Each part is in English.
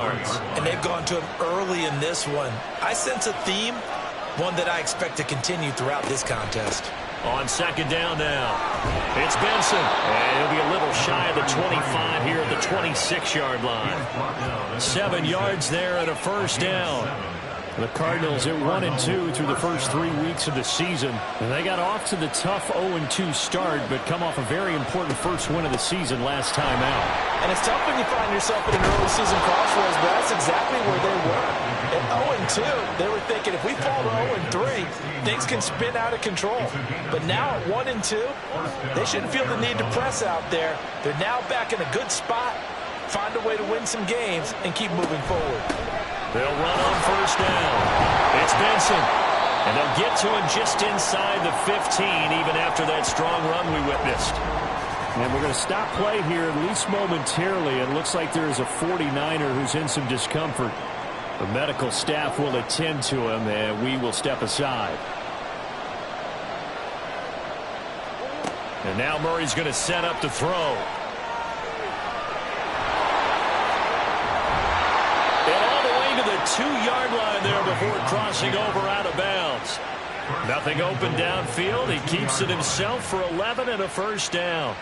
And they've gone to him early in this one. I sense a theme, one that I expect to continue throughout this contest. On second down now, it's Benson. And he'll be a little shy of the 25 here at the 26-yard line. 7 yards there and a first down. The Cardinals at 1-2 through the first 3 weeks of the season. And they got off to the tough 0-2 start, but come off a very important first win of the season last time out. And it's tough when you find yourself at an early season crossroads, but that's exactly where they were. At 0-2, they were thinking if we fall to 0-3, things can spin out of control. But now at 1-2, they shouldn't feel the need to press out there. They're now back in a good spot, find a way to win some games, and keep moving forward. They'll run on first down. It's Benson. And they'll get to him just inside the 15, even after that strong run we witnessed. And we're going to stop play here, at least momentarily. It looks like there is a 49er who's in some discomfort. The medical staff will attend to him, and we will step aside. And now Murray's going to set up to throw. To the 2-yard line there before crossing over out of bounds. Nothing open downfield. He keeps it himself for 11 and a first down.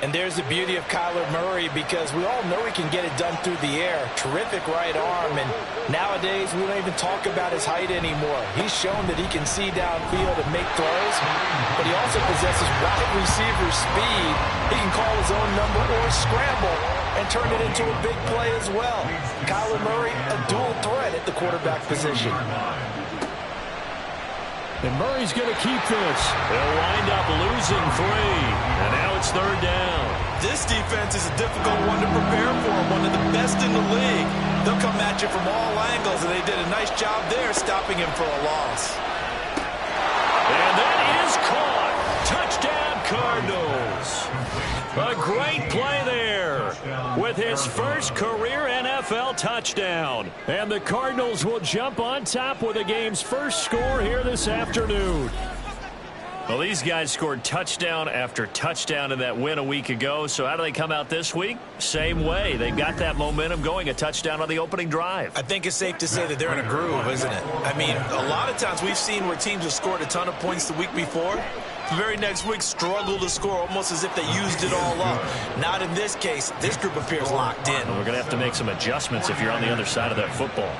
And there's the beauty of Kyler Murray, because we all know he can get it done through the air. Terrific right arm, and nowadays we don't even talk about his height anymore. He's shown that he can see downfield and make throws, but he also possesses wide receiver speed. He can call his own number or scramble and turn it into a big play as well. Kyler Murray, a dual threat at the quarterback position. And Murray's going to keep this. They'll wind up losing 3. And now it's third down. This defense is a difficult one to prepare for, one of the best in the league. They'll come at you from all angles, and they did a nice job there stopping him for a loss. And that is caught. Touchdown, Cardinals. A great play there with his first career NFL touchdown. And the Cardinals will jump on top with the game's first score here this afternoon. Well, these guys scored touchdown after touchdown in that win a week ago. So how do they come out this week? Same way. They've got that momentum going, a touchdown on the opening drive. I think it's safe to say that they're in a groove, isn't it? I mean, a lot of times we've seen where teams have scored a ton of points the week before. The very next week struggle to score, almost as if they used it all up. Not in this case. This group appears locked in. Well, we're going to have to make some adjustments if you're on the other side of that football.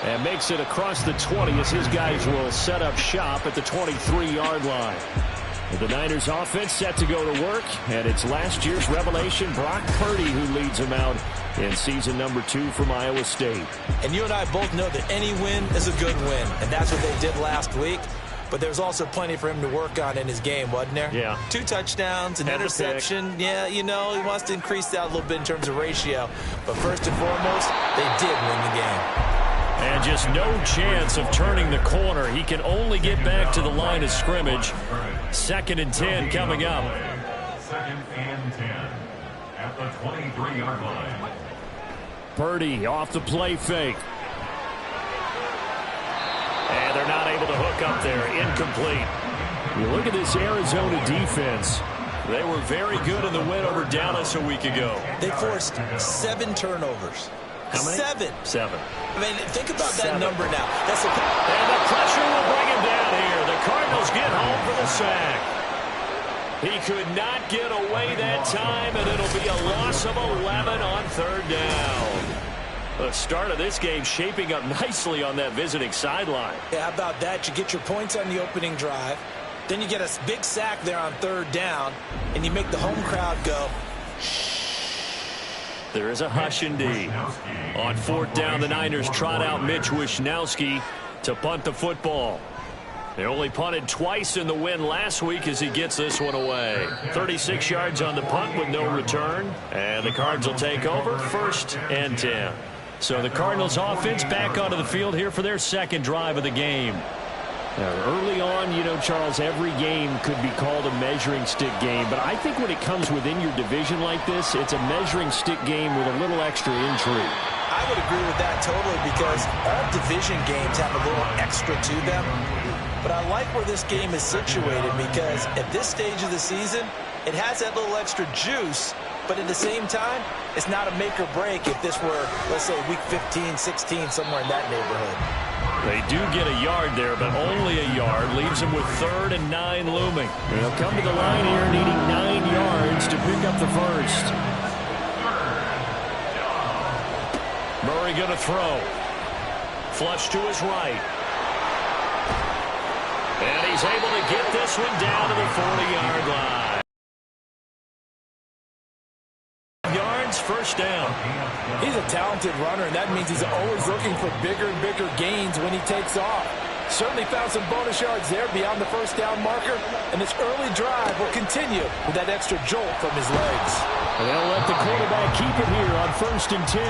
And makes it across the 20 as his guys will set up shop at the 23-yard line. The Niners offense set to go to work, and it's last year's revelation, Brock Purdy, who leads them out in season number 2 from Iowa State. And you and I both know that any win is a good win, and that's what they did last week. But there's also plenty for him to work on in his game, wasn't there? Yeah. 2 touchdowns, an interception. Yeah, you know, he wants to increase that a little bit in terms of ratio. But first and foremost, they did win the game. And just no chance of turning the corner. He can only get back to the line of scrimmage. 2nd and 10 coming up. 2nd and 10 at the 23-yard line. Purdy off the play fake. And they're not able to hook up there. Incomplete. You look at this Arizona defense. They were very good in the win over Dallas a week ago. They forced 7 turnovers. How many? 7. I mean, think about that 7. number now. That's And the pressure will bring him down here. The Cardinals get home for the sack. He could not get away that time, and it'll be a loss of 11 on third down. The start of this game shaping up nicely on that visiting sideline. Yeah, how about that? You get your points on the opening drive. Then you get a big sack there on third down, and you make the home crowd go, shh. There is a hush indeed. On 4th down, the Niners trot out Mitch Wishnowsky to punt the football. They only punted twice in the win last week as he gets this one away. 36 yards on the punt with no return. And the Cards will take over 1st and 10. So the Cardinals offense back onto the field here for their 2nd drive of the game. Early on, you know, Charles, every game could be called a measuring stick game. But I think when it comes within your division like this, it's a measuring stick game with a little extra intrigue. I would agree with that totally, because all division games have a little extra to them. But I like where this game is situated, because at this stage of the season, It has that little extra juice, but at the same time, it's not a make or break if this were, let's say, week 15, 16, somewhere in that neighborhood. They do get a yard there, but only a yard. Leaves them with 3rd and 9 looming. They'll come to the line here needing 9 yards to pick up the first. Murray going to throw. Flush to his right. And he's able to get this one down to the 40-yard line. Yards, first down. He's a talented runner, and that means he's always looking for bigger and bigger gains when he takes off. Certainly found some bonus yards there beyond the first down marker, and this early drive will continue with that extra jolt from his legs. And they'll let the quarterback keep it here on 1st and 10.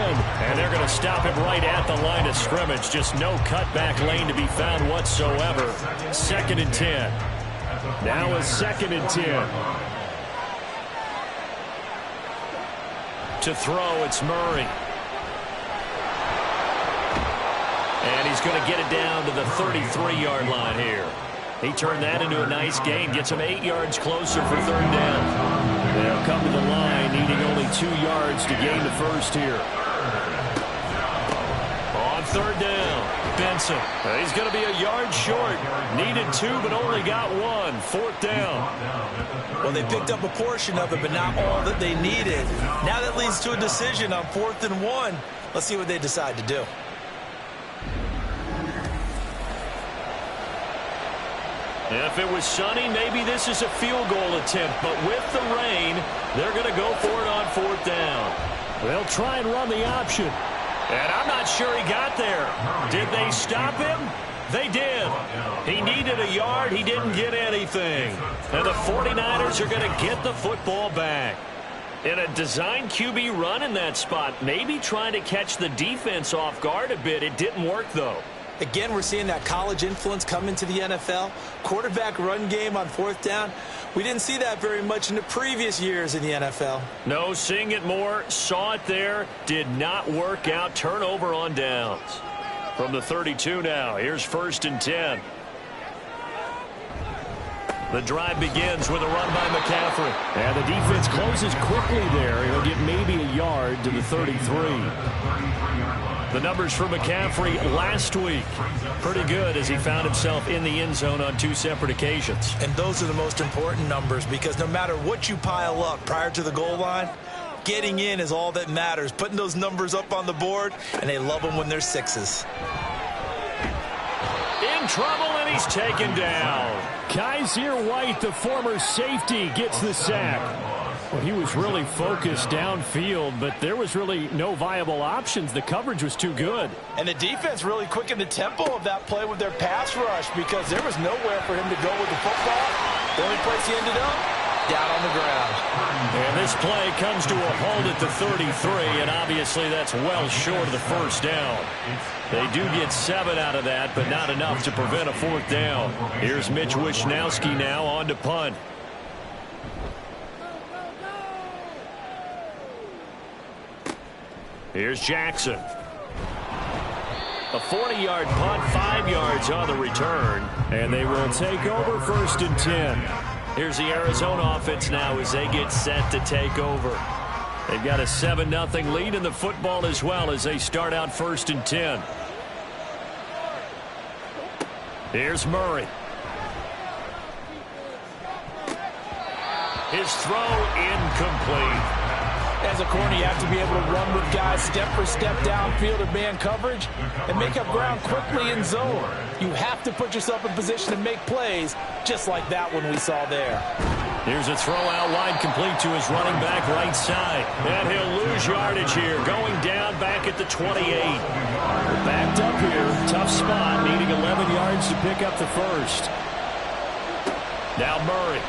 And they're going to stop him right at the line of scrimmage. Just no cutback lane to be found whatsoever. 2nd and 10. Now a 2nd and 10. To throw, it's Murray. And he's going to get it down to the 33-yard line here. He turned that into a nice gain. Gets him 8 yards closer for 3rd down. They'll come to the line needing only 2 yards to gain the first here. On 3rd down, Benson. He's going to be a yard short. Needed 2, but only got 1. 4th down. Well, they picked up a portion of it, but not all that they needed. Now that leads to a decision on 4th and 1. Let's see what they decide to do. If it was sunny, maybe this is a field goal attempt. But with the rain, they're going to go for it on 4th down. They'll try and run the option. And I'm not sure he got there. Did they stop him? They did. He needed a yard. He didn't get anything. And the 49ers are going to get the football back. In a design QB run in that spot, maybe trying to catch the defense off guard a bit. It didn't work, though. Again, we're seeing that college influence come into the NFL. Quarterback run game on 4th down. We didn't see that very much in the previous years in the NFL. No, seeing it more. Saw it there. Did not work out. Turnover on downs. From the 32 now. Here's 1st and 10. The drive begins with a run by McCaffrey. And the defense closes quickly there. He'll get maybe a yard to the 33. The numbers for McCaffrey last week, pretty good as he found himself in the end zone on 2 separate occasions. And those are the most important numbers because no matter what you pile up prior to the goal line, getting in is all that matters. Putting those numbers up on the board, and they love them when they're 6s. In trouble, and he's taken down. Kaiser White, the former safety, gets the sack. Well, he was really focused downfield, but there was really no viable options. The coverage was too good. And the defense really quickened the tempo of that play with their pass rush because there was nowhere for him to go with the football. The only place he ended up, down on the ground. And this play comes to a halt at the 33, and obviously that's well short of the first down. They do get 7 out of that, but not enough to prevent a 4th down. Here's Mitch Wishnowsky now on to punt. Here's Jackson. A 40-yard punt, 5 yards on the return. And they will take over 1st and 10. Here's the Arizona offense now as they get set to take over. They've got a 7-0 lead in the football as well as they start out 1st and 10. Here's Murray. His throw incomplete. As a corner, you have to be able to run with guys step for step downfield in man coverage and make up ground quickly in zone. You have to put yourself in position to make plays just like that one we saw there. Here's a throw out wide complete to his running back right side. And he'll lose yardage here, going down back at the 28. Backed up here, tough spot, needing 11 yards to pick up the first. Now Murray.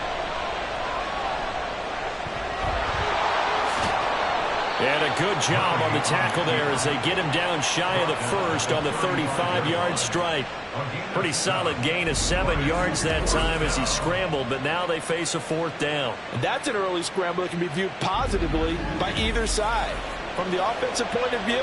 And a good job on the tackle there as they get him down shy of the first on the 35-yard strike. Pretty solid gain of 7 yards that time as he scrambled, but now they face a 4th down. And that's an early scramble that can be viewed positively by either side. From the offensive point of view,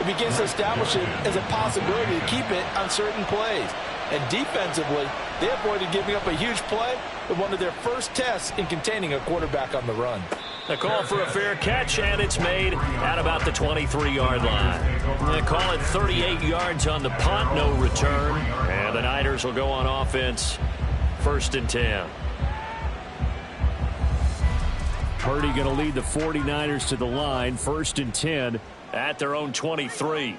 it begins to establish it as a possibility to keep it on certain plays. And defensively, they avoided giving up a huge play with one of their first tests in containing a quarterback on the run. A call for a fair catch, and it's made at about the 23-yard line. They call it 38 yards on the punt, no return. And the Niners will go on offense, 1st and 10. Purdy going to lead the 49ers to the line, 1st and 10 at their own 23.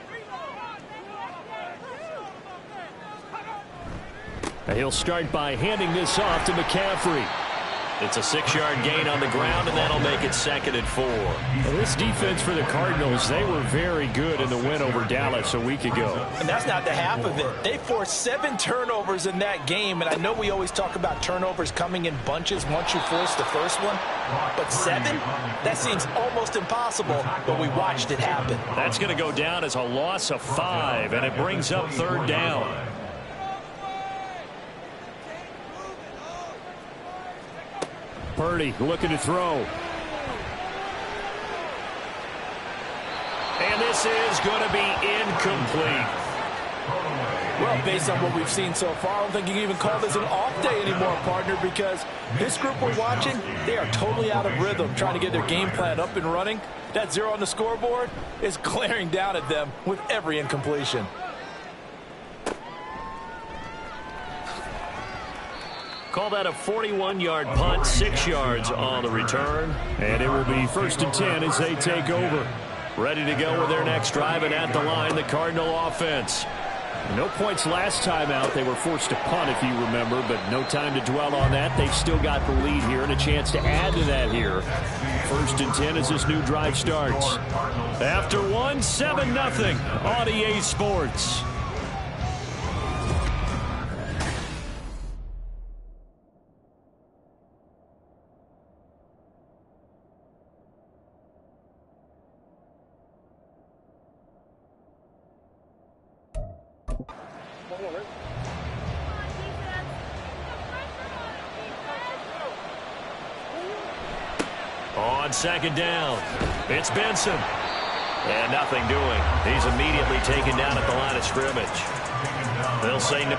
He'll start by handing this off to McCaffrey. It's a 6-yard gain on the ground, and that'll make it 2nd and 4. Well, this defense for the Cardinals, they were very good in the win over Dallas a week ago. And that's not the half of it. They forced 7 turnovers in that game, and I know we always talk about turnovers coming in bunches once you force the first one. But 7? That seems almost impossible, but we watched it happen. That's going to go down as a loss of 5, and it brings up 3rd down. Purdy looking to throw. And this is going to be incomplete. Well, based on what we've seen so far, I don't think you can even call this an off day anymore, partner, because this group we're watching, they are totally out of rhythm, trying to get their game plan up and running. That 0 on the scoreboard is glaring down at them with every incompletion. Call that a 41-yard punt, 6 yards on the return. And it will be 1st and 10 as they take over. Ready to go with their next drive, and at the line, the Cardinal offense. No points last time out. They were forced to punt, if you remember, but no time to dwell on that. They've still got the lead here and a chance to add to that here. 1st and 10 as this new drive starts. After one, 7-0 on EA Sports. On 2nd down, it's Benson. And nothing doing. He's immediately taken down at the line of scrimmage. They'll say no.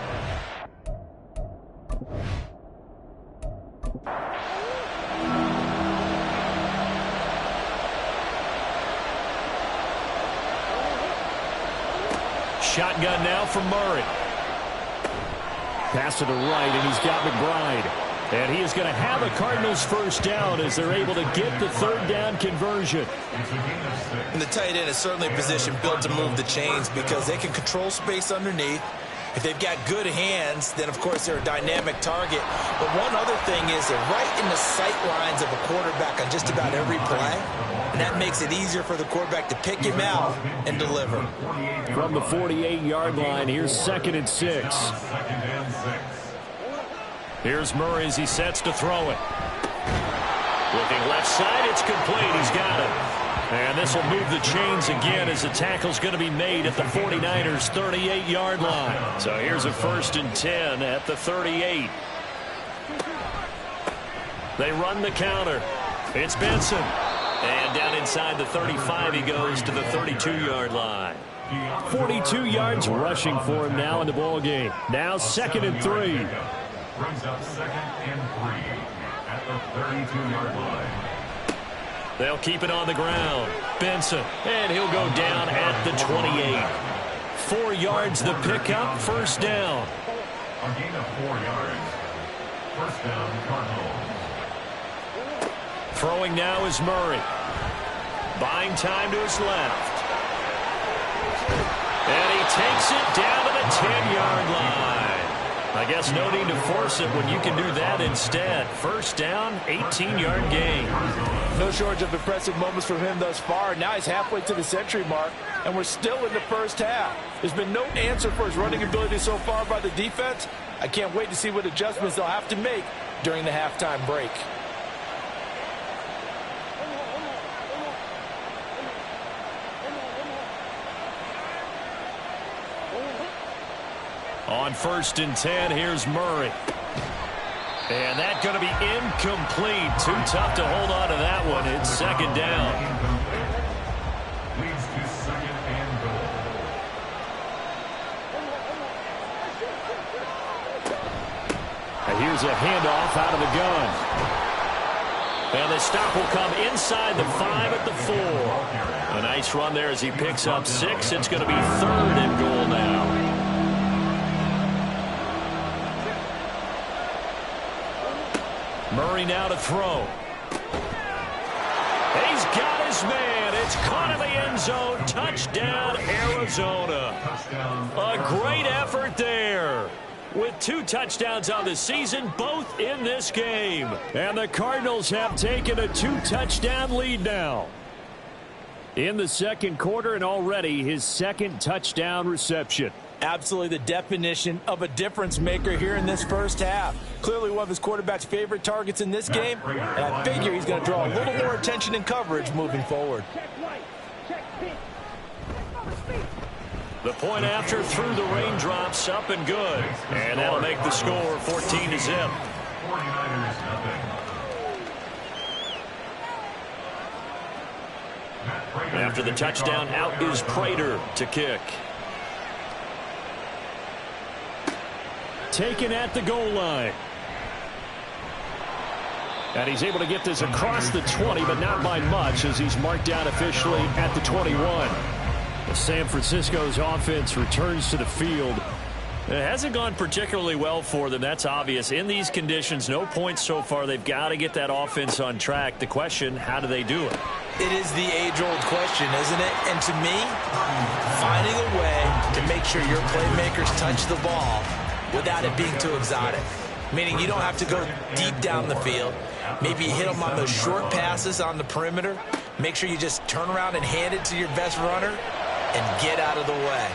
Shotgun now from Murray. Pass to the right, and he's got McBride. And he is going to have a Cardinals 1st down as they're able to get the 3rd down conversion. And the tight end is certainly a position built to move the chains because they can control space underneath. If they've got good hands, then, of course, they're a dynamic target. But one other thing is they're right in the sight lines of a quarterback on just about every play. And that makes it easier for the quarterback to pick him out and deliver. From the 48-yard line, here's 2nd and 6. Here's Murray as he sets to throw it. Looking left side, it's complete. He's got it. And this will move the chains again as the tackle's going to be made at the 49ers' 38-yard line. So here's a 1st and 10 at the 38. They run the counter. It's Benson. And down inside the 35, he goes to the 32-yard line. 42 yards rushing for him now in the ball game. Now 2nd and 3. Brings up 2nd and 3 at the 32-yard line. They'll keep it on the ground. Benson, and he'll go down at the 28. 4 yards the pickup, 1st down. A gain of 4 yards. 1st down, Cardinals. Throwing now is Murray. Buying time to his left. And he takes it down to the 10-yard line. I guess no need to force it when you can do that instead. 1st down, 18-yard gain. No shortage of impressive moments from him thus far. Now he's halfway to the century mark, and we're still in the 1st half. There's been no answer for his running ability so far by the defense. I can't wait to see what adjustments they'll have to make during the halftime break. On 1st and 10, here's Murray. And that's going to be incomplete. Too tough to hold on to that one. It's 2nd down. Leads to 2nd and goal. is a handoff out of the gun. And the stop will come inside the 5 at the 4. A nice run there as he picks up 6. It's going to be 3rd and goal now. Murray now to throw. He's got his man. It's caught in the end zone. Touchdown, Arizona. A great effort there. With 2 touchdowns on the season, both in this game. And the Cardinals have taken a 2-touchdown lead now. In the second quarter, and already his 2nd touchdown reception. Absolutely the definition of a difference maker here in this first half. Clearly one of his quarterback's favorite targets in this game, and I figure he's going to draw a little more attention and coverage moving forward. The point after through the raindrops, up and good. And that'll make the score 14-0. After the touchdown, out is Prater to kick. Taken at the goal line. And he's able to get this across the 20, but not by much as he's marked down officially at the 21. San Francisco's offense returns to the field. It hasn't gone particularly well for them. That's obvious. In these conditions, no points so far. They've got to get that offense on track. The question, how do they do it? It is the age-old question, isn't it? And to me, finding a way to make sure your playmakers touch the ball without it being too exotic. Meaning you don't have to go deep down the field. Maybe you hit them on those short passes on the perimeter. Make sure you just turn around and hand it to your best runner and get out of the way.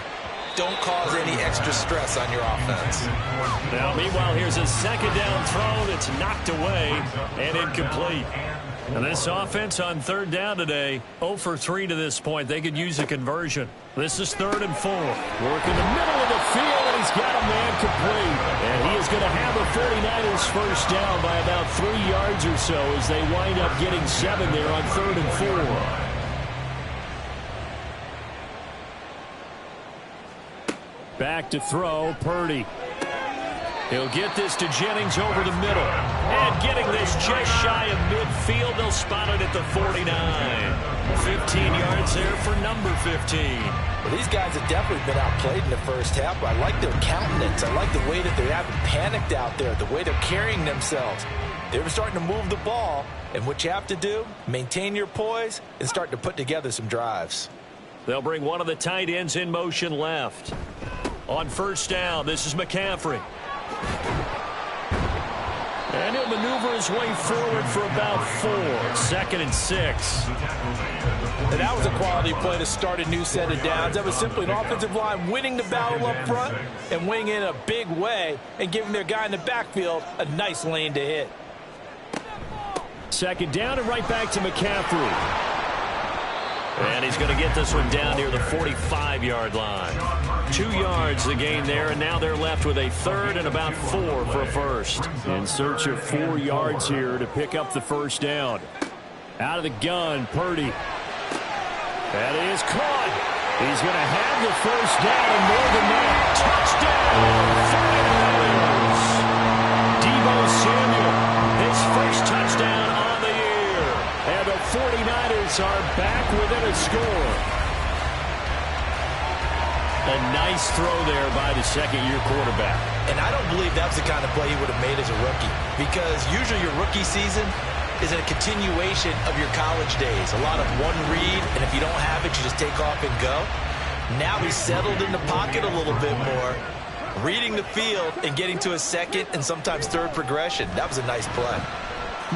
Don't cause any extra stress on your offense. Now, meanwhile, here's a second down throw that's knocked away and incomplete. And this offense on 3rd down today, 0 for 3 to this point. They could use a conversion. This is 3rd and 4. Work in the middle of the field, and he's got a man complete. And he is going to have the 49ers first down by about 3 yards or so as they wind up getting 7 there on 3rd and 4. Back to throw, Purdy. He'll get this to Jennings over the middle. And getting this just shy of midfield, they'll spot it at the 49. 15 yards there for number 15. Well, these guys have definitely been outplayed in the first half, but I like their countenance. I like the way that they haven't panicked out there, the way they're carrying themselves. They're starting to move the ball, and what you have to do, maintain your poise and start to put together some drives. They'll bring one of the tight ends in motion left. On first down, this is McCaffrey. And he'll maneuver his way forward for about 4. 2nd and 6. And that was a quality play to start a new set of downs. That was simply an offensive line winning the battle up front and winning in a big way and giving their guy in the backfield a nice lane to hit. 2nd down and right back to McCaffrey. And he's going to get this one down near the 45-yard line. 2 yards the gain there, and now they're left with a 3rd and about 4 for a first. In search of 4 yards here to pick up the first down. Out of the gun, Purdy. That is caught. He's going to have the first down and more than that. Touchdown! 49ers. Deebo Samuel, his first touchdown on the year. And the 49ers are back within a score. A nice throw there by the second-year quarterback. And I don't believe that's the kind of play he would have made as a rookie, because usually your rookie season is a continuation of your college days. A lot of one read, and if you don't have it, you just take off and go. Now he's settled in the pocket a little bit more, reading the field and getting to a second and sometimes third progression. That was a nice play.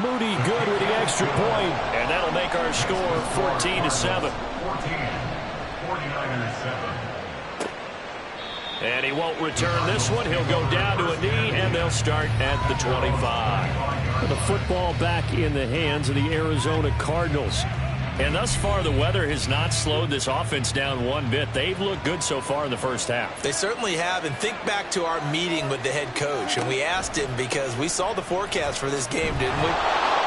Moody good with the extra point, and that'll make our score 14-7. 49ers 7. And he won't return this one. He'll go down to a knee, and they'll start at the 25. The football back in the hands of the Arizona Cardinals. And thus far, the weather has not slowed this offense down one bit. They've looked good so far in the first half. They certainly have. And think back to our meeting with the head coach. And we asked him, because we saw the forecast for this game, didn't we?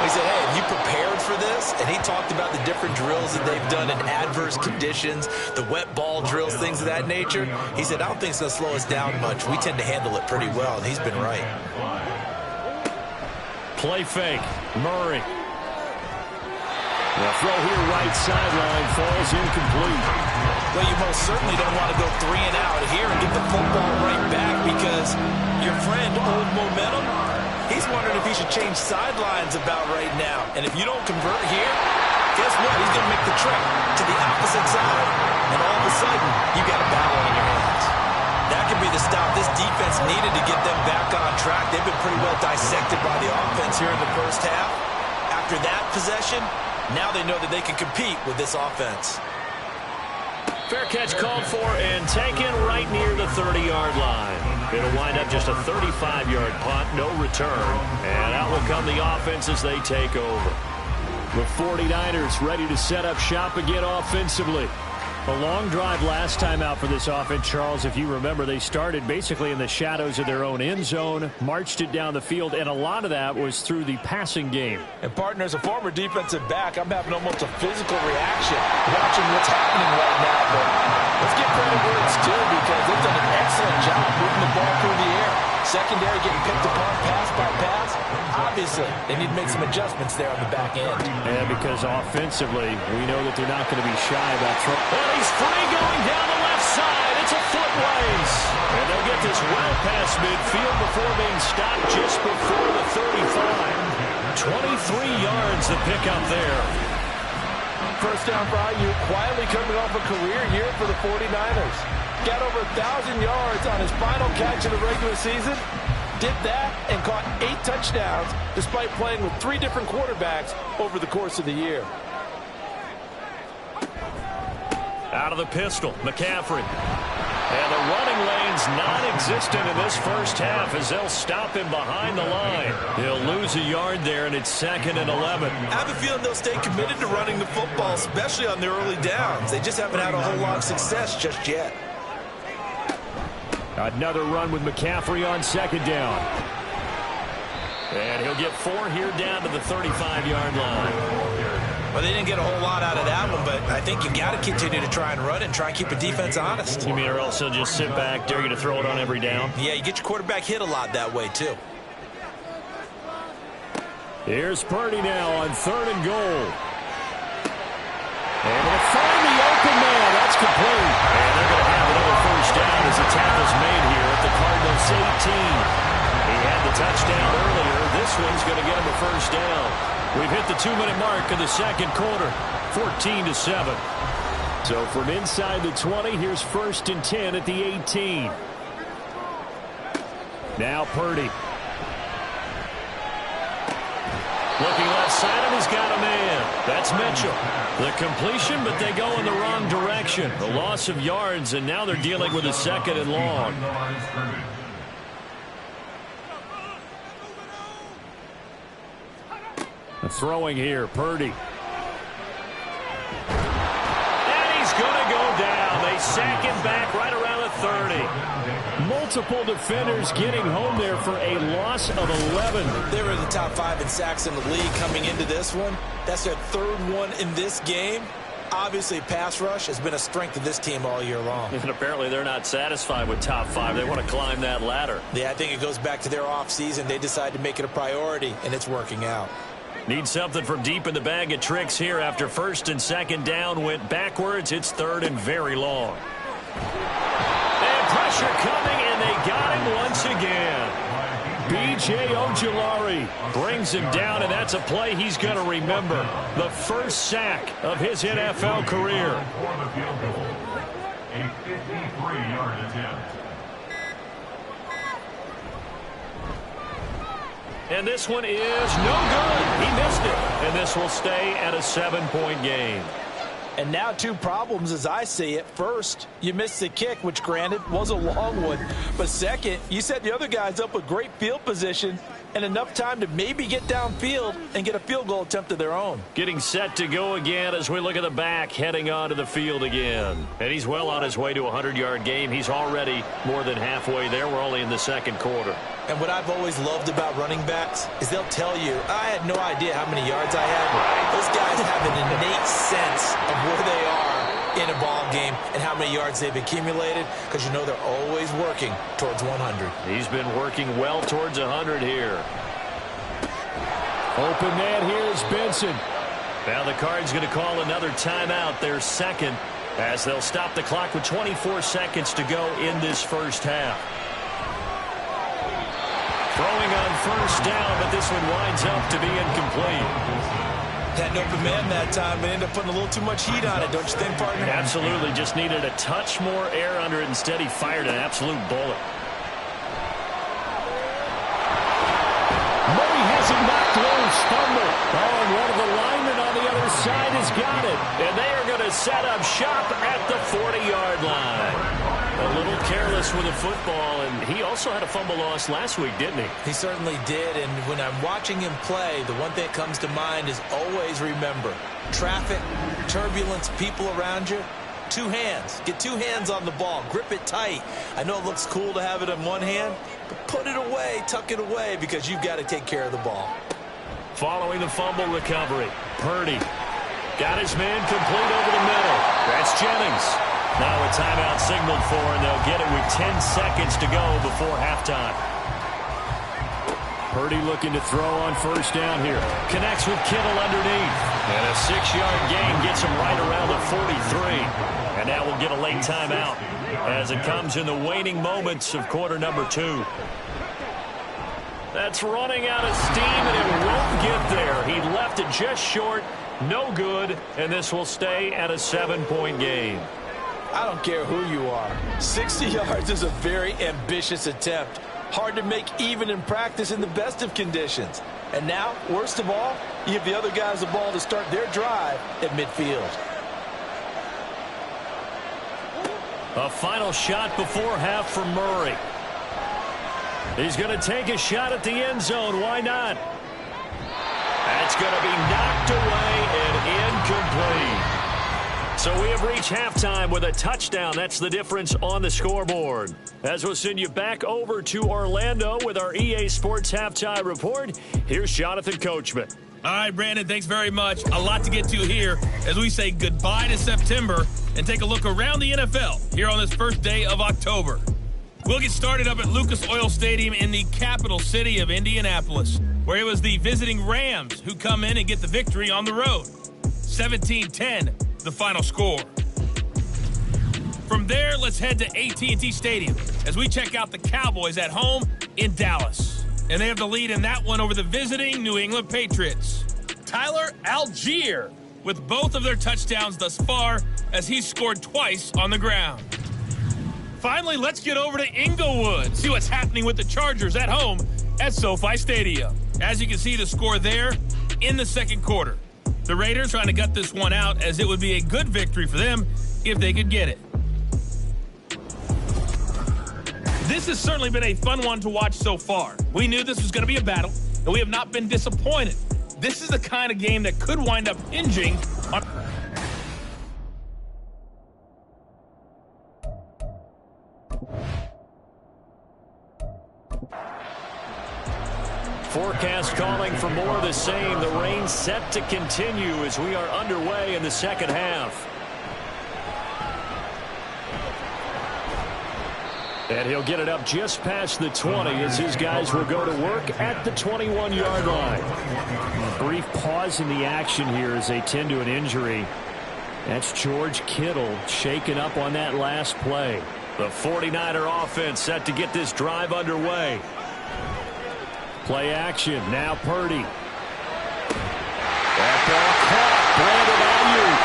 We said, hey, have you prepared for this? And he talked about the different drills that they've done in adverse conditions, the wet ball drills, things of that nature. He said, I don't think it's going to slow us down much. We tend to handle it pretty well, and he's been right. Play fake. Murray. The throw here right sideline falls incomplete. Well, you most certainly don't want to go 3 and out here and get the football right back because your friend, Old Momentum, he's wondering if he should change sidelines about right now. And if you don't convert here, guess what? He's going to make the trek to the opposite side. And all of a sudden, you got a battle on your hands. That could be the stop this defense needed to get them back on track. They've been pretty well dissected by the offense here in the first half. After that possession, now they know that they can compete with this offense. Fair catch called for and taken right near the 30-yard line. It'll wind up just a 35-yard punt, no return. And out will come the offense as they take over. The 49ers ready to set up shop again offensively. A long drive last time out for this offense, Charles. If you remember, they started basically in the shadows of their own end zone, marched it down the field, and a lot of that was through the passing game. And partner, as a former defensive back, I'm having almost a physical reaction watching what's happening right now. But let's give credit where it's due because they've done an excellent job moving the ball through the air. Secondary getting picked apart pass by pass. Obviously, they need to make some adjustments there on the back end. Yeah, because offensively, we know that they're not going to be shy about throwing. And he's free going down the left side. It's a foot race. And they'll get this well past midfield before being stopped just before the 35. 23 yards to pick up there. First down for IU, quietly coming off a career year for the 49ers. Got over 1,000 yards on his final catch of the regular season. Did that and caught 8 touchdowns despite playing with 3 different quarterbacks over the course of the year. Out of the pistol, McCaffrey. And the running lane's non-existent in this first half as they'll stop him behind the line. He'll lose a yard there, and it's 2nd and 11. I have a feeling they'll stay committed to running the football, especially on their early downs. They just haven't had a whole lot of success just yet. Another run with McCaffrey on 2nd down. And he'll get 4 here down to the 35-yard line. Well, they didn't get a whole lot out of that one, but I think you got to continue to try and run it and try and keep a defense honest. You mean or else they'll just sit back, dare you to throw it on every down? Yeah, you get your quarterback hit a lot that way, too. Here's Purdy now on 3rd and goal. And they'll find the open man. That's complete. And they're going to have another first down as the tackle's made here at the Cardinals' 18. He had the touchdown earlier. This one's going to get him a first down. We've hit the 2-minute mark of the second quarter, 14-7. So from inside the 20, here's 1st and 10 at the 18. Now Purdy. Looking left side, and he's got a man. That's Mitchell. The completion, but they go in the wrong direction. The loss of yards, and now they're dealing with a 2nd and long. Throwing here, Purdy. And he's going to go down. They sack him back right around the 30. Multiple defenders getting home there for a loss of 11. They were in the top 5 in sacks in the league coming into this one. That's their 3rd one in this game. Obviously, pass rush has been a strength of this team all year long. And apparently they're not satisfied with top 5. They want to climb that ladder. Yeah, I think it goes back to their offseason. They decided to make it a priority, and it's working out. Need something from deep in the bag of tricks here after 1st and 2nd down went backwards. It's 3rd and very long. And pressure coming, and they got him once again. B.J. Ojulari brings him down, and that's a play he's going to remember. The first sack of his NFL career. A 53-yard attempt. And this one is no good. He missed it. And this will stay at a 7-point game. And now 2 problems as I see it. First, you missed the kick, which granted was a long one. But second, you set the other guys up with great field position and enough time to maybe get downfield and get a field goal attempt of their own. Getting set to go again as we look at the back, heading onto the field again. And he's well on his way to a 100-yard game. He's already more than halfway there. We're only in the second quarter. And what I've always loved about running backs is they'll tell you, I had no idea how many yards I had. Those guys have an innate sense of where they are in a ball game and how many yards they've accumulated, because you know they're always working towards 100. He's been working well towards 100 here. Open man here is Benson. Now the Cards going to call another timeout, their second, as they'll stop the clock with 24 seconds to go in this first half. Throwing on first down, but this one winds up to be incomplete. Had an open man that time, but ended up putting a little too much heat on it, don't you think, partner? Absolutely. Just needed a touch more air under it. Instead, he fired an absolute bullet. Murray has it knocked loose. Fumble. Oh, and one of the linemen on the other side has got it. And they are going to set up shop at the 40-yard line. A little careless with the football, and he also had a fumble loss last week, didn't he? He certainly did, and when I'm watching him play, the one thing that comes to mind is always remember, traffic, turbulence, people around you, two hands. Get two hands on the ball. Grip it tight. I know it looks cool to have it in one hand, but put it away, tuck it away, because you've got to take care of the ball. Following the fumble recovery, Purdy got his man complete over the middle. That's Jennings. Now a timeout signaled for, and they'll get it with 10 seconds to go before halftime. Purdy looking to throw on first down here. Connects with Kittle underneath. And a 6-yard gain gets him right around the 43. And now we'll get a late timeout as it comes in the waning moments of quarter number 2. That's running out of steam, and it won't get there. He left it just short. No good, and this will stay at a 7-point game. I don't care who you are. 60 yards is a very ambitious attempt. Hard to make even in practice in the best of conditions. And now, worst of all, you give the other guys the ball to start their drive at midfield. A final shot before half for Murray. He's going to take a shot at the end zone. Why not? That's going to be knocked away and incomplete. So we have reached halftime with a touchdown. That's the difference on the scoreboard. As we'll send you back over to Orlando with our EA Sports Halftime Report, here's Jonathan Coachman. All right, Brandon, thanks very much. A lot to get to here as we say goodbye to September and take a look around the NFL here on this first day of October. We'll get started up at Lucas Oil Stadium in the capital city of Indianapolis, where it was the visiting Rams who come in and get the victory on the road. 17-10, the final score. From there, let's head to AT&T Stadium as we check out the Cowboys at home in Dallas. And they have the lead in that one over the visiting New England Patriots. Tyler Algier with both of their touchdowns thus far as he's scored twice on the ground. Finally, let's get over to Inglewood, see what's happening with the Chargers at home at SoFi Stadium. As you can see, the score there in the second quarter. The Raiders trying to gut this one out as it would be a good victory for them if they could get it. This has certainly been a fun one to watch so far. We knew this was going to be a battle, and we have not been disappointed. This is the kind of game that could wind up hinging on... Forecast calling for more of the same. The rain set to continue as we are underway in the second half. And he'll get it up just past the 20 as his guys will go to work at the 21-yard line. Brief pause in the action here as they tend to an injury. That's George Kittle shaken up on that last play. The 49er offense set to get this drive underway. Play action. Now Purdy. That ball caught. Brandon Ayuk.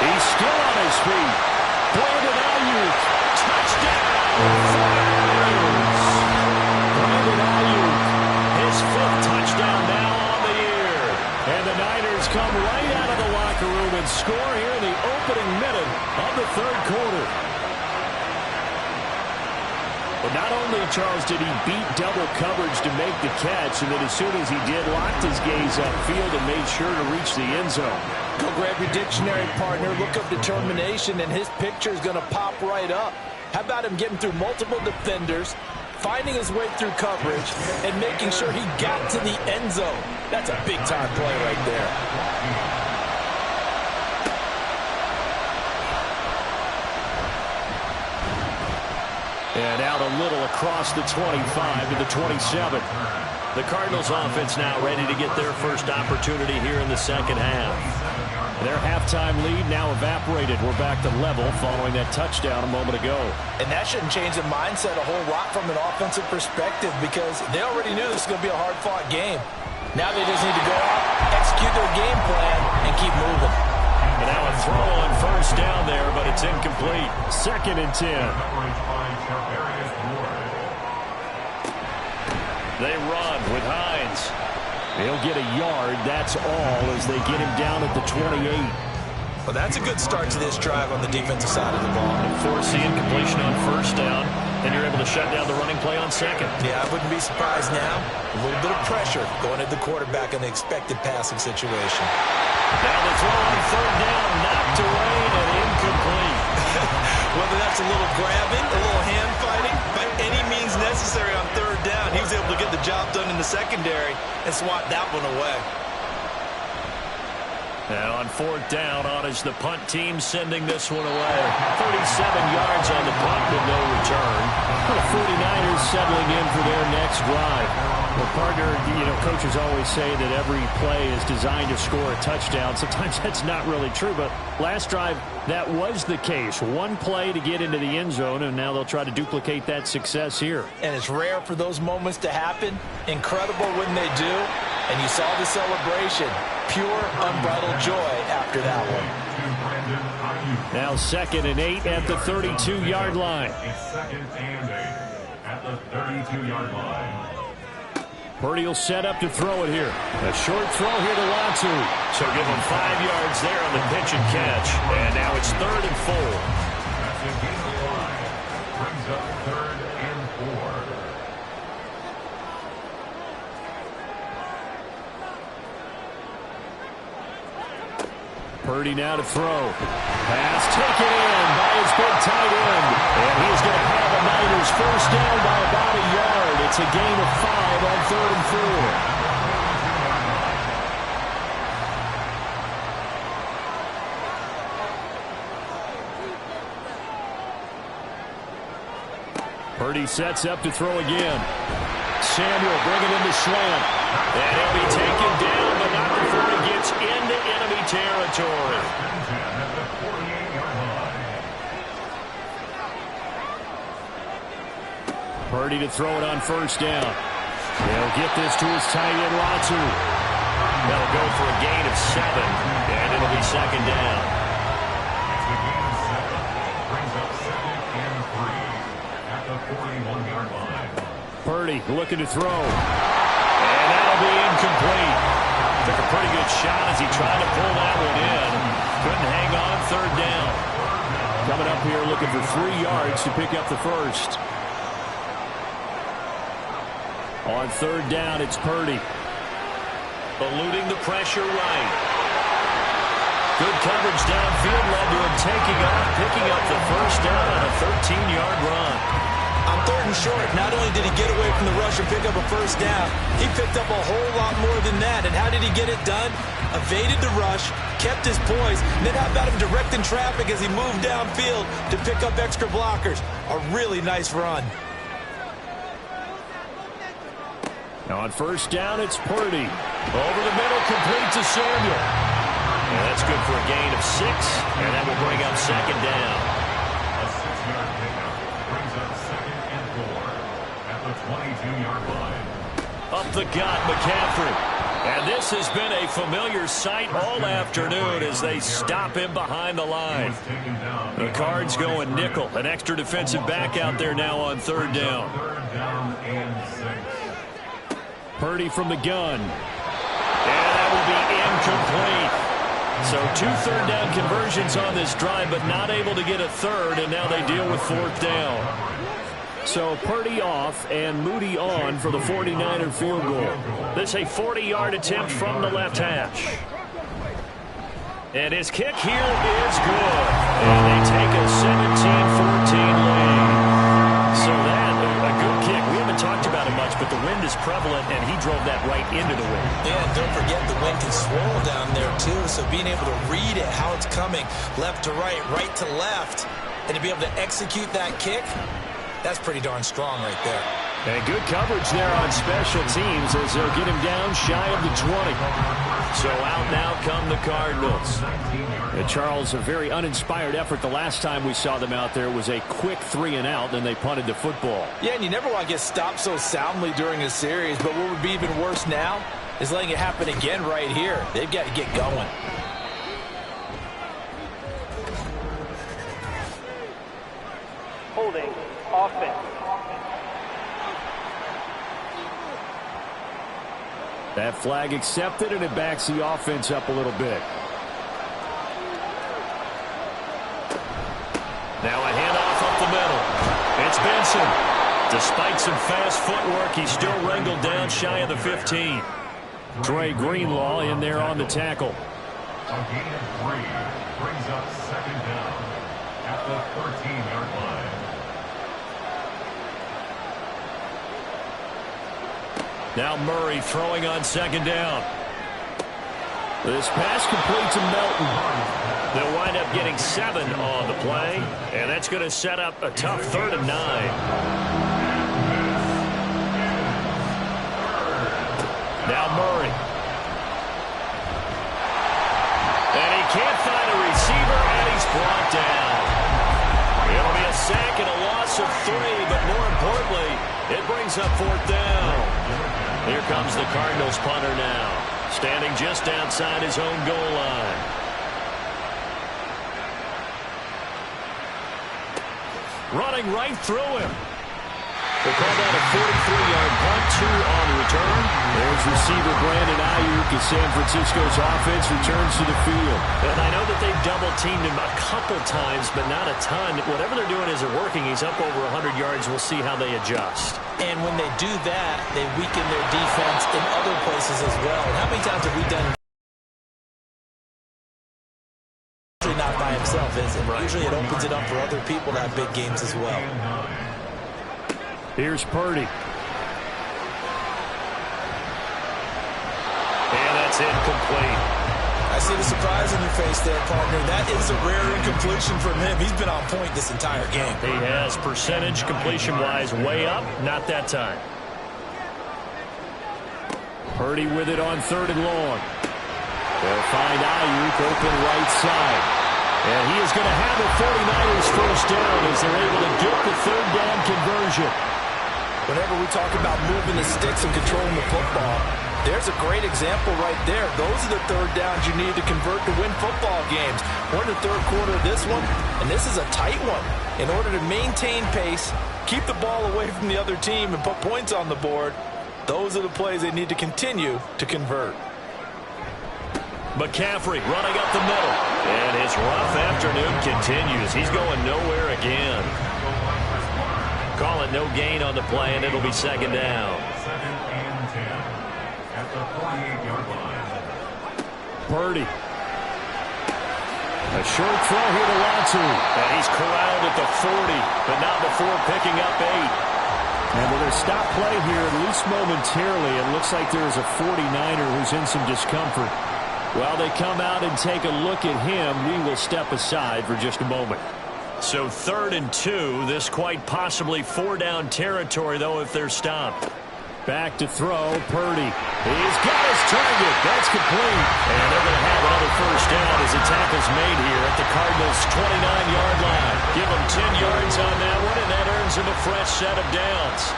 He's still on his feet. Brandon Ayuk. Touchdown. Brandon Ayuk. His fifth touchdown now on the year. And the Niners come right out of the locker room and score here in the opening minute of the third quarter. But not only, Charles, did he beat double coverage to make the catch, and then as soon as he did, locked his gaze upfield and made sure to reach the end zone. Go grab your dictionary, partner. Look up determination, and his picture is going to pop right up. How about him getting through multiple defenders, finding his way through coverage, and making sure he got to the end zone? That's a big-time play right there. And out a little across the 25 to the 27. The Cardinals offense now ready to get their first opportunity here in the second half. Their halftime lead now evaporated. We're back to level following that touchdown a moment ago. And that shouldn't change the mindset a whole lot from an offensive perspective because they already knew this was going to be a hard-fought game. Now they just need to go out, execute their game plan, and keep moving. And now a throw on first down there, but it's incomplete. 2nd and 10. They run with Hines. He'll get a yard, that's all, as they get him down at the 28. Well, that's a good start to this drive on the defensive side of the ball. Force the incompletion on first down, and you're able to shut down the running play on second. Yeah, I wouldn't be surprised now. A little bit of pressure going at the quarterback in the expected passing situation. Now the throw on third down, knocked away and incomplete. Whether that's a little grabbing, a little hand fighting, by any means necessary on third down, he was able to get the job done in the secondary and swat that one away. Now on 4th down, on is the punt team sending this one away. 37 yards on the punt with no return. The 49ers settling in for their next drive. Well, partner, coaches always say that every play is designed to score a touchdown. Sometimes that's not really true, but last drive, that was the case. One play to get into the end zone, and now they'll try to duplicate that success here. And it's rare for those moments to happen. Incredible when they do. And you saw the celebration. Pure, unbridled joy after that one. Now 2nd and 8 at the 32-yard line. It's 2nd and 8 at the 32-yard line. Purdy will set up to throw it here. A short throw here to Latu. So give him 5 yards there on the pitch and catch. And now it's 3rd and 4. That's a gain of 5. Brings up 3rd and 4. Purdy now to throw. Pass taken in by his big tight end. And he's going to have the Niners first down by about a yard. It's a gain of 5 on 3rd and 4. Purdy sets up to throw again. Samuel bringing in the slant. And he'll be taken down, but not before he gets into enemy territory. Purdy to throw it on first down. He'll get this to his tight end, Latu. That'll go for a gain of 7, and it'll be 2nd down. It's a gain of 7. Brings up 2nd and 3 at the 41-yard line. Purdy looking to throw. And that'll be incomplete. Took a pretty good shot as he tried to pull that one in. Couldn't hang on 3rd down. Coming up here looking for 3 yards to pick up the first. On 3rd down, it's Purdy. Eluding the pressure right. Good coverage downfield led to him taking off, picking up the first down on a 13-yard run. On 3rd and short, not only did he get away from the rush and pick up a first down, he picked up a whole lot more than that. And how did he get it done? Evaded the rush, kept his poise, and then how about him directing traffic as he moved downfield to pick up extra blockers? A really nice run. Now on first down, it's Purdy. Over the middle, complete to Samuel. And that's good for a gain of 6, and that will bring up 2nd down. A 6-yard pickup brings up 2nd and 4 at the 22-yard line. Up the gut, McCaffrey. And this has been a familiar sight all afternoon as they stop him behind the line. The Cards going nickel. An extra defensive back out there now on 3rd down. 3rd down and 6. Purdy from the gun. And that will be incomplete. So 2 third down conversions on this drive, but not able to get a third, and now they deal with 4th down. So Purdy off and Moody on for the 49er field goal. This a 40-yard attempt from the left hash. And his kick here is good. And they take a 17-14 lead. So that, a good kick. We haven't talked about it much, but the wind is prevalent, and he drove that right into the wind. Yeah, and don't forget the wind can swirl down there, too. So being able to read it, how it's coming, left to right to left, and to be able to execute that kick, that's pretty darn strong right there. And good coverage there on special teams as they'll get him down shy of the 20. So out now come the Cardinals. And Charles, a very uninspired effort. The last time we saw them out there was a quick 3-and-out, then they punted the football. Yeah, and you never want to get stopped so soundly during a series, but what would be even worse now is letting it happen again right here. They've got to get going. Holding offense. That flag accepted, and it backs the offense up a little bit. Now a handoff up the middle. It's Benson. Despite some fast footwork, he's still wrangled down shy of the 15. Dre Greenlaw in there on the tackle. A gain of 3 brings up second down at the 13-yard line. Now Murray throwing on second down. This pass complete to Melton. They'll wind up getting 7 on the play, and that's going to set up a tough 3rd and 9. Now Murray. And he can't find a receiver, and he's brought down. It'll be a sack and a loss of 3, but more importantly, it brings up 4th down. Here comes the Cardinals punter now, standing just outside his own goal line. Running right through him. We'll call that a 43-yard punt, 2 on the return. There's receiver Brandon Ayuk as San Francisco's offense returns to the field. And I know that they've double-teamed him a couple times, but not a ton. Whatever they're doing isn't working. He's up over 100 yards. We'll see how they adjust. And when they do that, they weaken their defense in other places as well. And how many times have we done? Usually not by himself, is it? Right. Usually it opens it up for other people to have big games as well. Here's Purdy. And that's incomplete. I see the surprise in your face there, partner. That is a rare incompletion from him. He's been on point this entire game. He has percentage completion-wise way up. Not that time. Purdy with it on 3rd and long. They'll find Ayuk open right side. And he is going to have the 49ers first down as they're able to get the 3rd down conversion. Whenever we talk about moving the sticks and controlling the football, there's a great example right there. Those are the 3rd downs you need to convert to win football games. We're in the 3rd quarter of this one, and this is a tight one. In order to maintain pace, keep the ball away from the other team, and put points on the board, those are the plays they need to continue to convert. McCaffrey running up the middle. And his rough afternoon continues. He's going nowhere again. Call it no gain on the play, and it'll be 2nd down. 2nd and 10 at the 48-yard line. Purdy. A short throw here to Latu. And he's corralled at the 40, but not before picking up 8. And we're going to stop play here, at least momentarily. It looks like there's a 49er who's in some discomfort. While they come out and take a look at him, we will step aside for just a moment. So 3rd and 2, this quite possibly 4-down territory, though, if they're stopped. Back to throw, Purdy. He's got his target. That's complete. And they're going to have another first down as the tackle's made here at the Cardinals' 29-yard line. Give them 10 yards on that one, and that earns them a fresh set of downs.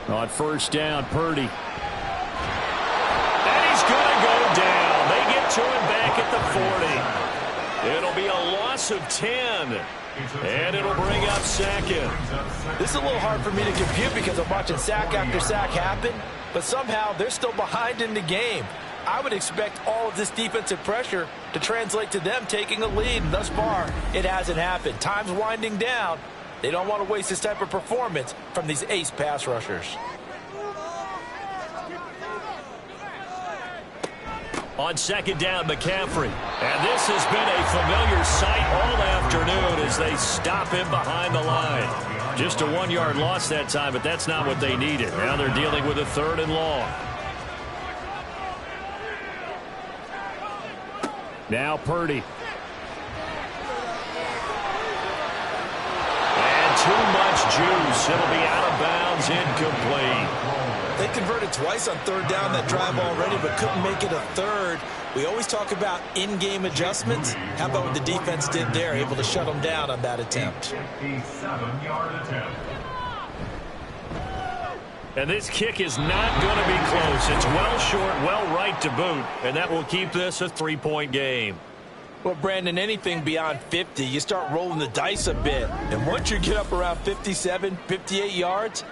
On first down, Purdy. And he's going to go down. They get to him back at the 40. It'll be a loss of 10. And it'll bring up 2nd. This is a little hard for me to compute because I'm watching sack after sack happen, but somehow they're still behind in the game. I would expect all of this defensive pressure to translate to them taking a lead, and thus far, it hasn't happened. Time's winding down. They don't want to waste this type of performance from these ace pass rushers. On 2nd down, McCaffrey. And this has been a familiar sight all afternoon as they stop him behind the line. Just a 1-yard loss that time, but that's not what they needed. Now they're dealing with a 3rd and long. Now Purdy. Too much juice. It'll be out of bounds, incomplete. They converted twice on third down that drive already, but couldn't make it a third. We always talk about in-game adjustments. How about what the defense did there, able to shut them down on that attempt. 57-yard attempt. And this kick is not going to be close. It's well short, well right to boot, and that will keep this a 3-point game. Well, Brandon, anything beyond 50, you start rolling the dice a bit. And once you get up around 57, 58 yards,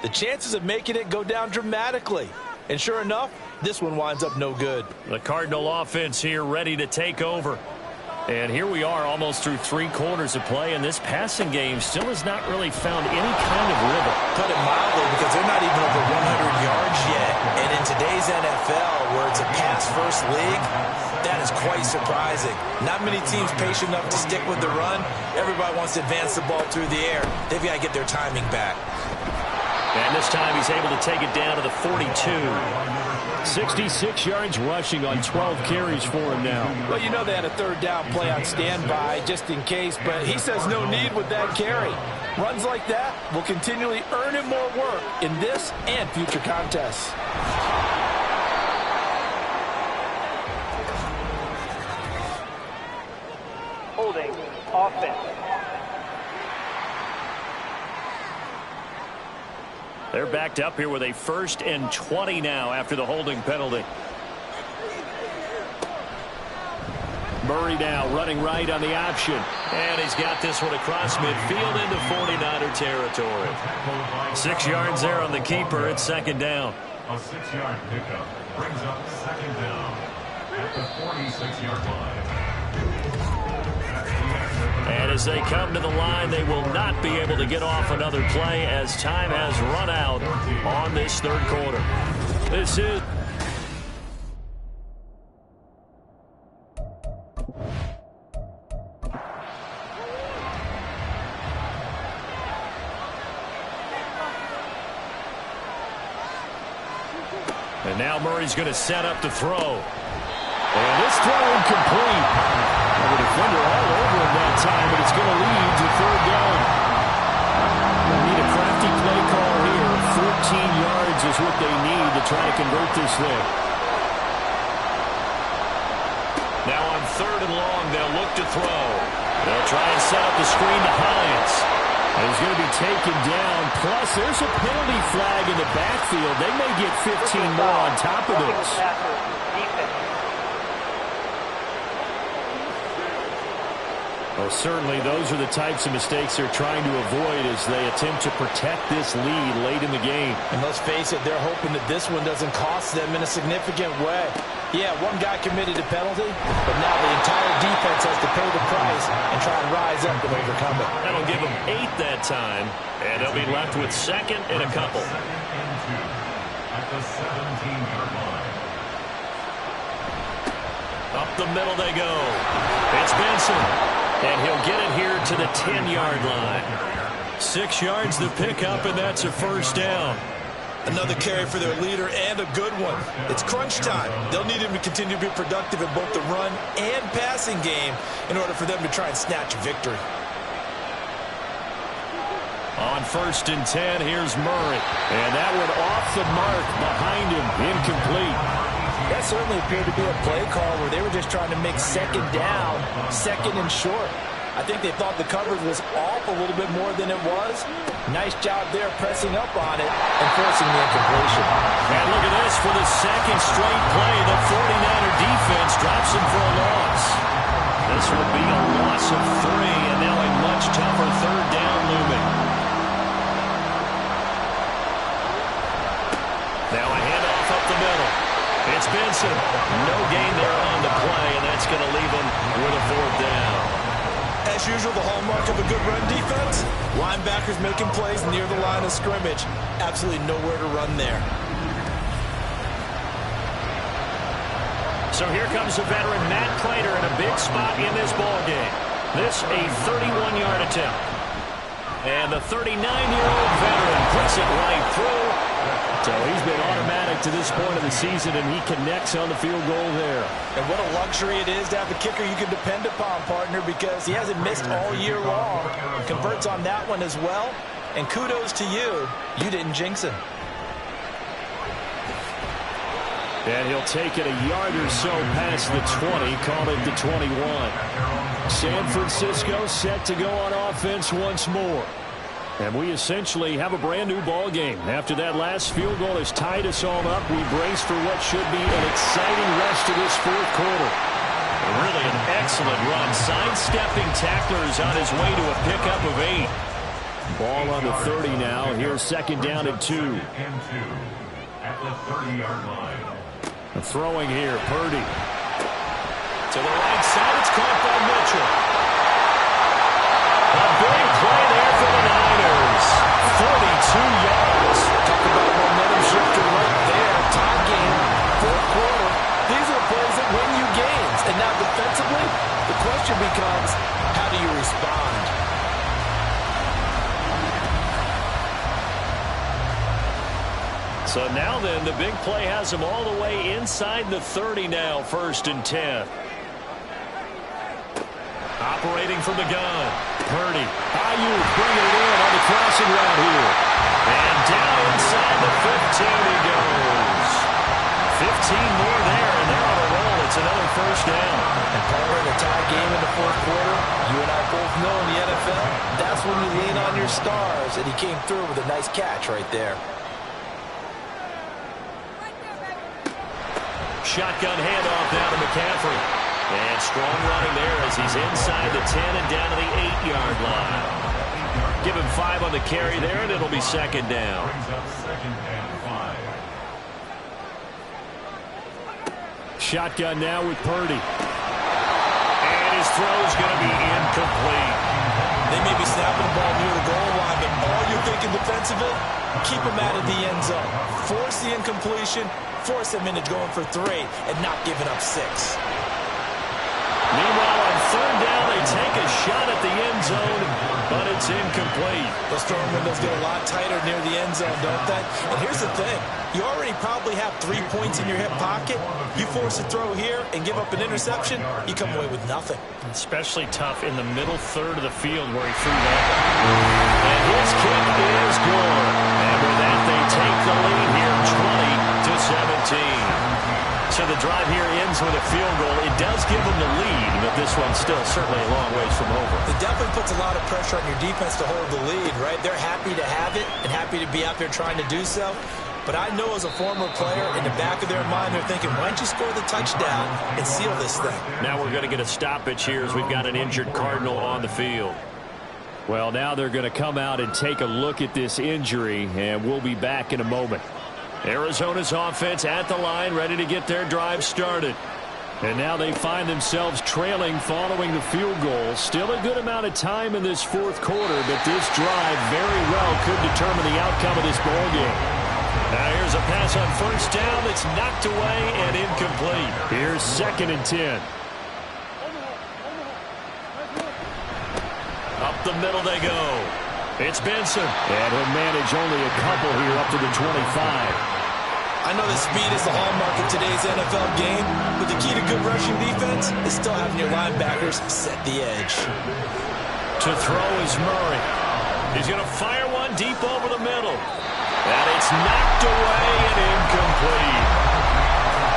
the chances of making it go down dramatically. And sure enough, this one winds up no good. The Cardinal offense here ready to take over. And here we are almost through 3 quarters of play, and this passing game still has not really found any kind of rhythm. Put it mildly, because they're not even over 100 yards yet. And in today's NFL, where it's a pass-first league, that is quite surprising. Not many teams patient enough to stick with the run. Everybody wants to advance the ball through the air. They've got to get their timing back. And this time he's able to take it down to the 42. 66 yards rushing on 12 carries for him now. Well, you know they had a third down play on standby just in case, but he says no need with that carry. Runs like that will continually earn him more work in this and future contests. Holding offense. They're backed up here with a 1st and 20 now after the holding penalty. Murray now running right on the option. And he's got this one across midfield into 49er territory. 6 yards there on the keeper. It's 2nd down. A 6-yard pickup brings up 2nd down at the 46-yard line. And as they come to the line, they will not be able to get off another play as time has run out on this 3rd quarter. This is... And now Murray's going to set up to throw. And this throw incomplete. And the defender all over him that time, but it's going to lead to 3rd down. They need a crafty play call here. 14 yards is what they need to try to convert this thing. Now on 3rd and long, they'll look to throw. They'll try and set up the screen to Hines. And he's going to be taken down. Plus, there's a penalty flag in the backfield. They may get 15 more on top of this. Well, certainly those are the types of mistakes they're trying to avoid as they attempt to protect this lead late in the game. And let's face it, they're hoping that this one doesn't cost them in a significant way. Yeah, one guy committed a penalty, but now the entire defense has to pay the price and try and rise up and overcome it. That'll give them 8 that time, and they'll be left with 2nd and a couple. 2nd and 2 at the 17-yard line. Up the middle they go. It's Benson. And he'll get it here to the 10-yard line. 6 yards to pick up, and that's a 1st down. Another carry for their leader and a good one. It's crunch time. They'll need him to continue to be productive in both the run and passing game in order for them to try and snatch a victory. On 1st and 10, here's Murray. And that one off the mark behind him, incomplete. That certainly appeared to be a play call where they were just trying to make 2nd down, 2nd and short. I think they thought the coverage was off a little bit more than it was. Nice job there pressing up on it and forcing the incompletion. And look at this for the 2nd straight play. The 49er defense drops him for a loss. This will be a loss of 3, and now a much tougher 3rd down looming. Now a handoff up the middle. It's Benson. No gain there on the play, and that's going to leave him with a 4th down. As usual, the hallmark of a good run defense, linebackers making plays near the line of scrimmage. Absolutely nowhere to run there. So here comes the veteran Matt Prater in a big spot in this ballgame. This a 31-yard attempt. And the 39-year-old veteran puts it right through. So he's been automatically to this point of the season, and he connects on the field goal there. And what a luxury it is to have a kicker you can depend upon, partner, because he hasn't missed all year long. Converts on that one as well. And kudos to you. You didn't jinx him. And he'll take it a yard or so past the 20, call it the 21. San Francisco set to go on offense once more. And we essentially have a brand new ball game. After that last field goal has tied us all up, we brace for what should be an exciting rest of this fourth quarter. Really an excellent run. Sidestepping tacklers on his way to a pickup of 8. Ball on the 30 now. Here's second down and 2. At the 30-yard line. Throwing here, Purdy. To the right side, it's caught by Mitchell. A big play there for the Niners. 42 yards. Talk about momentum shifter right there. Tie game, fourth quarter. These are the plays that win you games. And now defensively, the question becomes, how do you respond? So now then, the big play has him all the way inside the 30 now, 1st and 10. Operating from the gun. Purdy. Ayuk bringing it in on the crossing route here. And down inside the 15 he goes. 15 more there, and they're on a roll. It's another first down. And Palmer, in a tie game in the fourth quarter, you and I both know in the NFL, that's when you lean on your stars, and he came through with a nice catch right there. Shotgun handoff down to McCaffrey. And strong running there as he's inside the 10 and down to the 8-yard line. Give him 5 on the carry there, and it'll be second down. Shotgun now with Purdy. And his throw's going to be incomplete. They may be snapping the ball near the goal line, but all you're thinking defensively, keep him out of the end zone. Force the incompletion, force him into going for 3, and not giving up 6. Meanwhile, on third down, they take a shot at the end zone, but it's incomplete. Those throwing windows get a lot tighter near the end zone, don't they? And here's the thing. You already probably have 3 points in your hip pocket. You force a throw here and give up an interception, you come away with nothing. Especially tough in the middle third of the field where he threw that. And his kick is good. And with that, they take the lead here, 20-17. So the drive here ends with a field goal. It does give them the lead, but this one's still certainly a long ways from over. It definitely puts a lot of pressure on your defense to hold the lead, right? They're happy to have it and happy to be out there trying to do so. But I know as a former player, in the back of their mind, they're thinking, why don't you score the touchdown and seal this thing? Now we're going to get a stoppage here as we've got an injured Cardinal on the field. Well, now they're going to come out and take a look at this injury, and we'll be back in a moment. Arizona's offense at the line, ready to get their drive started. And now they find themselves trailing following the field goal. Still a good amount of time in this fourth quarter, but this drive very well could determine the outcome of this ball game. Now here's a pass on first down that's knocked away and incomplete. Here's 2nd and 10. Up the middle they go. It's Benson. And he'll manage only a couple here up to the 25. I know that speed is the hallmark of today's NFL game, but the key to good rushing defense is still having your linebackers set the edge. To throw is Murray. He's going to fire one deep over the middle. And it's knocked away and incomplete.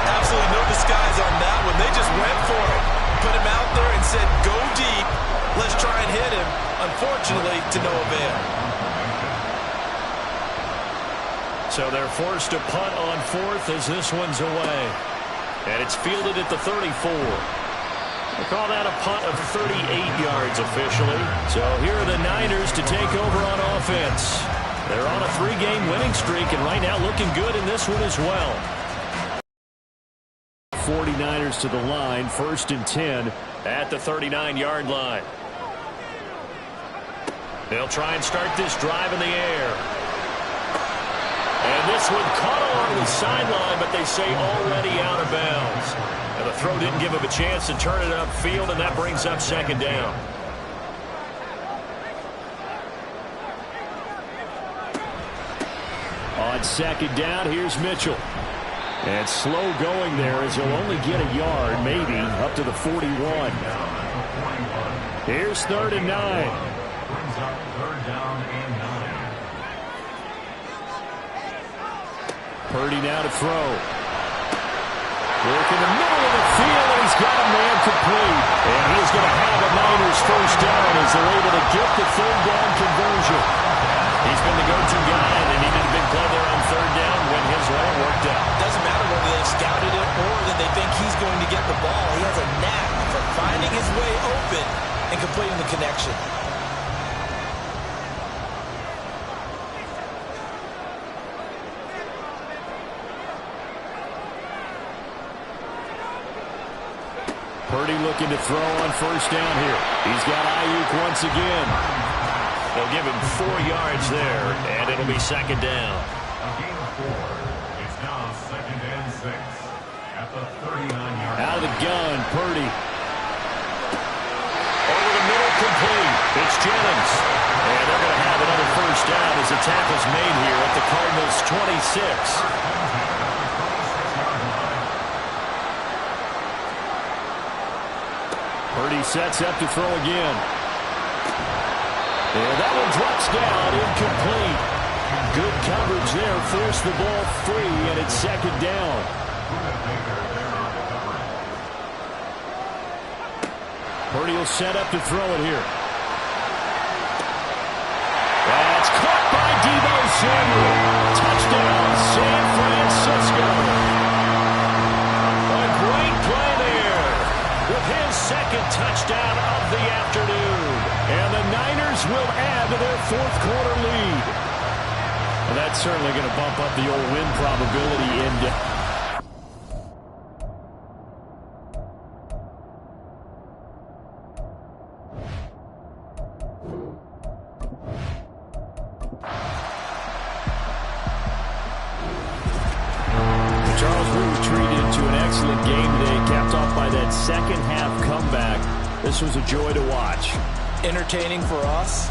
Absolutely no disguise on that one. They just went for it. Put him out there and said, go deep. Let's try and hit him. Unfortunately, to no avail. So they're forced to punt on 4th as this one's away. And it's fielded at the 34. They call that a punt of 38 yards officially. So here are the Niners to take over on offense. They're on a 3-game winning streak, and right now looking good in this one as well. 49ers to the line, 1st and 10 at the 39-yard line. They'll try and start this drive in the air. And this one caught along the sideline, but they say already out of bounds. And the throw didn't give him a chance to turn it upfield, and that brings up 2nd down. On On second down, here's Mitchell. And slow going there as he'll only get a yard, maybe, up to the 41. Here's 3rd and 9. Brings up 3rd down and 9. Purdy now to throw. Work in the middle of the field, and he's got a man complete. And he's going to have a Niners first down as they're able to get the 3rd down conversion. He's been the go-to guy, and they needed a big play there on 3rd down when his way worked out. Doesn't matter whether they've scouted it or that they think he's going to get the ball. He has a knack for finding his way open and completing the connection. Purdy looking to throw on 1st down here. He's got Ayuk once again. They'll give him 4 yards there, and it'll be 2nd down. A gain of 4. It's now 2nd and 6 at the 39-yard line. Out of the gun, Purdy. Over the middle, complete. It's Jennings. And they're going to have another first down as the tackle's made here at the Cardinals' 26. Purdy sets up to throw again. And that one drops down, incomplete. Good coverage there, forced the ball free, and it's 2nd down. Purdy will set up to throw it here. That's caught by Deebo Samuel. Touchdown, San Francisco. A great play there with his 2nd touchdown of the afternoon. And the Niners will add to their 4th quarter lead. Well, that's certainly going to bump up the old win probability index. Charles, we were treated to an excellent game today, capped off by that second-half comeback. This was a joy to watch. Entertaining for us,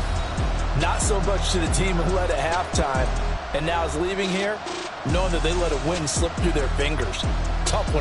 not so much to the team who led at halftime and now is leaving here knowing that they let a win slip through their fingers. Tough one.